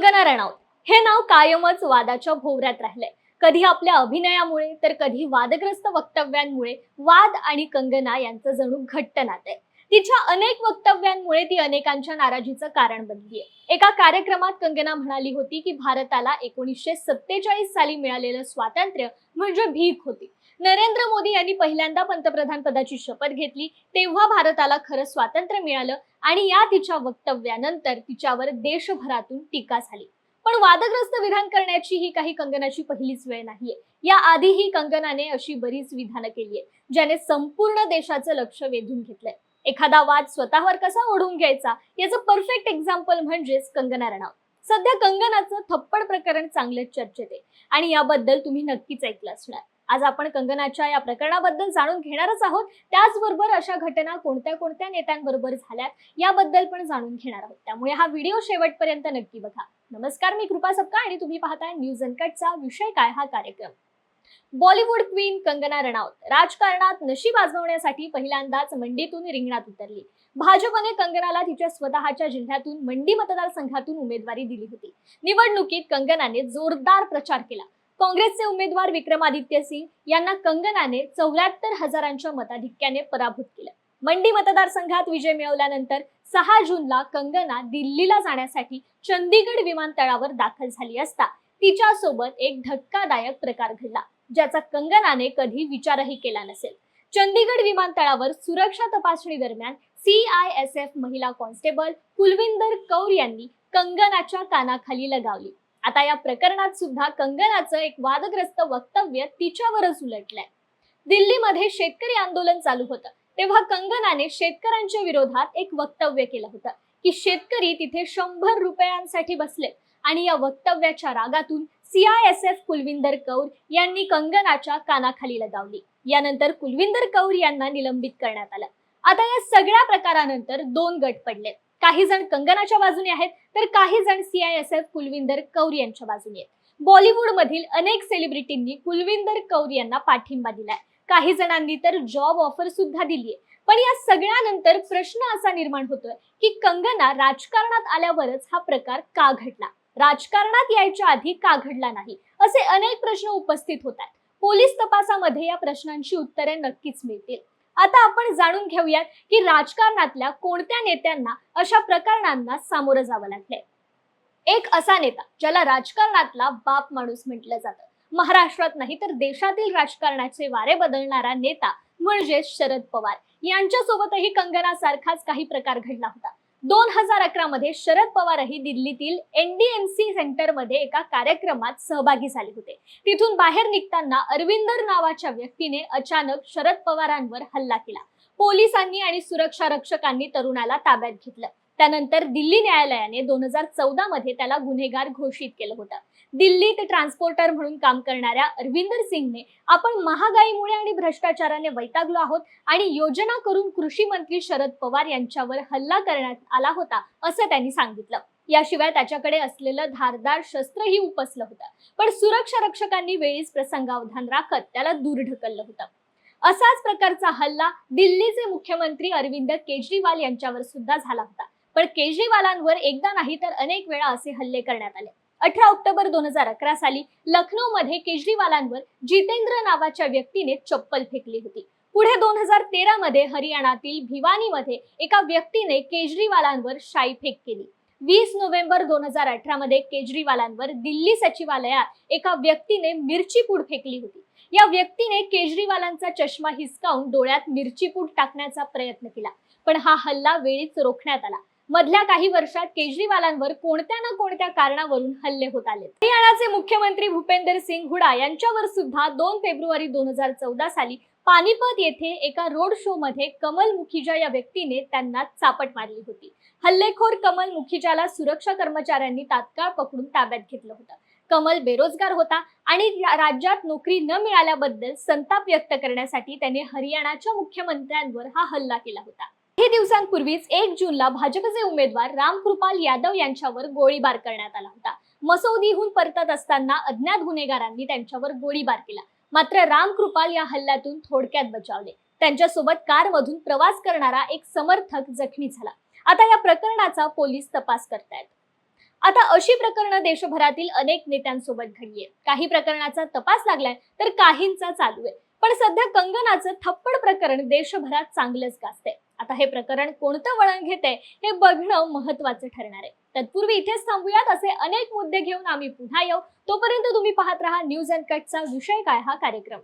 कंगना रनौत हे नाव कायमच वादाच्या भोवऱ्यात राहिलंय. कधी आपल्या अभिनयामुळे तर कधी वादग्रस्त वक्तव्यांमुळे वाद आणि कंगना यांचं जणू घट्ट नातं आहे. तिच्या अनेक वक्तव्यांमुळे ती अनेकांच्या नाराजीचं कारण बनलीय. एका कार्यक्रमात कंगना म्हणाली होती की भारताला 1947 साली मिळालेलं स्वातंत्र्य म्हणजे भीक होती. नरेंद्र मोदी यांनी पहिल्यांदा पंतप्रधान पदाची शपथ घेतली तेव्हा भारताला खरं स्वातंत्र्य मिळालं आणि या तिच्या वक्तव्यानंतर तिच्यावर देशभरातून टीका झाली. पण वादग्रस्त विधान करण्याची ही काही कंगनाची पहिलीच वेळ नाहीये. या आधीही कंगनाने अशी बरीच विधानं केली आहेत, ज्याने संपूर्ण देशाचं लक्ष वेधून घेतलंय. एखादा वाद स्वतःवर कसा ओढून घ्यायचा याचं परफेक्ट एक्झाम्पल म्हणजेच कंगना रनौत. सध्या कंगनाचं थप्पड प्रकरण चांगलंच चर्चेत आहे आणि याबद्दल तुम्ही नक्कीच ऐकलं असणार. आज आपण कंगनाच्या या प्रकरणाबद्दल जाणून घेणारच आहोत. त्याचबरोबर अशा घटना कोणत्या कोणत्या नेत्यांबरोबर झाल्यात याबद्दल पण जाणून घेणार आहोत. त्यामुळे हा व्हिडिओ शेवटपर्यंत नक्की बघा. नमस्कार, मी कृपा सपकाळ आणि तुम्ही पाहताय न्यूज अनकटचा विषय काय हा कार्यक्रम. बॉलिवूड क्वीन कंगना रनौत राजकारणात नशीब आजमावण्यासाठी पहिल्यांदाच मंडीतून रिंगणात उतरली. भाजपने कंगनाला तिच्या स्वतःच्या जिल्ह्यातून मंडी मतदारसंघातून उमेदवारी दिली होती. निवडणुकीत कंगनाने जोरदार प्रचार केला. काँग्रेसचे उमेदवार विक्रमादित्य सिंग यांना कंगनाने 74,000च्या मताधिक्याने पराभूत केलं. मंडी मतदारसंघात विजय मिळवल्यानंतर 6 जूनला कंगना दिल्लीला जाण्यासाठी चंदीगड विमानतळावर दाखल झाली असता तिच्यासोबत एक धक्कादायक प्रकार घडला, ज्याचा कंगनाने कधी विचारही केला नसेल. चंदीगड विमानतळावर सुरक्षा तपासणी दरम्यान CISF महिला कॉन्स्टेबल कुलविंदर कौर यांनी कंगनाच्या कानाखाली लगावली. आता या प्रकरणात सुद्धा कंगनाचं एक वादग्रस्त वक्तव्य तिच्यावरच उलटलंय. दिल्लीमध्ये शेतकरी आंदोलन चालू होतं तेव्हा कंगनाने शेतकऱ्यांच्या विरोधात एक वक्तव्य केलं होतं की शेतकरी तिथे 100 रुपयांसाठी बसले आणि या वक्तव्याच्या रागातून CISF कुलविंदर कौर यांनी कंगनाच्या कानाखाली लगावली. यानंतर कुलविंदर कौर यांना निलंबित करण्यात आलं. आता या सगळ्या प्रकारानंतर 2 गट पडले. काही जण कंगनाच्या बाजूने आहेत तर काही जण CISF कुलविंदर कौर यांच्या बाजूने आहेत. बॉलिवूड मधील अनेक सेलिब्रिटींनी कुलविंदर कौर यांना पाठिंबा दिलाय. काही जणांनी तर जॉब ऑफर सुद्धा दिलीये. पण या सगळ्यानंतर प्रश्न असा निर्माण होतोय की कंगना राजकारणात आल्यावरच हा प्रकार का घडला, राजकारणात यायच्या आधी का घडला नाही, असे अनेक प्रश्न उपस्थित होतात. पोलीस तपासामध्ये या प्रश्नांची उत्तरे नक्कीच मिळतील. आता आपण जाणून घेऊयात की राजकारणातल्या कोणत्या नेत्यांना अशा प्रकरणांना सामोरं जावं लागलंय. एक असा नेता ज्याला राजकारणातला बाप माणूस म्हटलं जातं. महाराष्ट्रात नाही तर देशातील राजकारणाचे वारे बदलणारा नेता म्हणजे शरद पवार. यांच्यासोबतही कंगना सारखाच काही प्रकार घडला होता. 2011 मध्ये शरद पवारही दिल्लीतील NDMC सेंटरमध्ये एका कार्यक्रमात सहभागी झाले होते. तिथून बाहेर निघताना अरविंदर नावाच्या व्यक्तीने अचानक शरद पवारांवर हल्ला केला. पोलिसांनी आणि सुरक्षा रक्षकांनी तरुणाला ताब्यात घेतलं. त्यानंतर दिल्ली न्यायालयाने 2014 मध्ये त्याला गुन्हेगार घोषित केलं होतं. दिल्लीत ट्रान्सपोर्टर म्हणून काम करणाऱ्या अरविंदर सिंगने आपण महागाईमुळे आणि भ्रष्टाचाराने वैतागलो आहोत आणि योजना करून कृषी मंत्री शरद पवार यांच्यावर हल्ला करण्यात आला होता असं त्यांनी सांगितलं. याशिवाय त्याच्याकडे असलेलं धारदार शस्त्रही उपसलं होतं. पण सुरक्षा रक्षकांनी वेळीच प्रसंगावधान राखत त्याला दूर ढकललं होतं. असाच प्रकारचा हल्ला दिल्लीचे मुख्यमंत्री अरविंद केजरीवाल यांच्यावर सुद्धा झाला होता. पण केजरीवालांवर एकदा नाही तर अनेक वेळा असे हल्ले करण्यात आले. 18 ऑक्टोबर 2011 साली लखनौमध्ये केजरीवालांवर जितेंद्र नावाच्या व्यक्तीने चप्पल फेकली होती. पुढे 2013 मध्ये हरियाणातील भिवानीमध्ये एका व्यक्तीने केजरीवालांवर शाईफेक केली. 20 नोव्हेंबर 2018 मध्ये केजरीवालांवर दिल्ली सचिवालयात एका व्यक्तीने मिरची पूड फेकली होती. या व्यक्तीने केजरीवालांचा चष्मा हिसकावून डोळ्यात मिरची पूड टाकण्याचा प्रयत्न केला, पण हा हल्ला वेळीच रोखण्यात आला. मधल्या काही वर्षात केजरीवालांवर कोणत्या ना कोणत्या कारणावरून हल्ले होत आले. हरियाणाचे मुख्यमंत्री भूपेंदर सिंग हुडा यांच्यावर सुद्धा 2 फेब्रुवारी 2014 साली पानिपत येथे एका रोड शो मध्ये कमल मुखिजा या व्यक्तीने त्यांना चापट मारली होती. हल्लेखोर कमल मुखिजाला सुरक्षा कर्मचाऱ्यांनी तात्काळ पकडून ताब्यात घेतलं होतं. कमल बेरोजगार होता आणि राज्यात नोकरी न मिळाल्याबद्दल संताप व्यक्त करण्यासाठी त्याने हरियाणाच्या मुख्यमंत्र्यांवर हा हल्ला केला होता. काही दिवसांपूर्वीच 1 जूनला भाजपचे उमेदवार रामकृपाल यादव यांच्यावर गोळीबार करण्यात आला होता. मसौदीहून परतत असताना अज्ञात गुन्हेगारांनी त्यांच्यावर गोळीबार केला. मात्र रामकृपाल या हल्ल्यातून थोडक्यात बचावले. त्यांच्यासोबत कारमधून प्रवास करणारा एक समर्थक जखमी झाला. आता या प्रकरणाचा पोलीस तपास करतायत. आता अशी प्रकरणं देशभरातील अनेक नेत्यांसोबत घडलीये. काही प्रकरणाचा तपास लागलाय तर काहींचा चालू आहे. पण सध्या कंगनाचं थप्पड प्रकरण देशभरात चांगलंच गाजतंय. आता हे प्रकरण कोणतं वळण घेते हे बघणं महत्वाचं ठरणार आहे. तत्पूर्वी इथेच थांबूयात. असे अनेक मुद्दे घेऊन आम्ही पुन्हा येऊ. तोपर्यंत तुम्ही पाहत राहा न्यूज अँड कटचा विषय काय हा कार्यक्रम.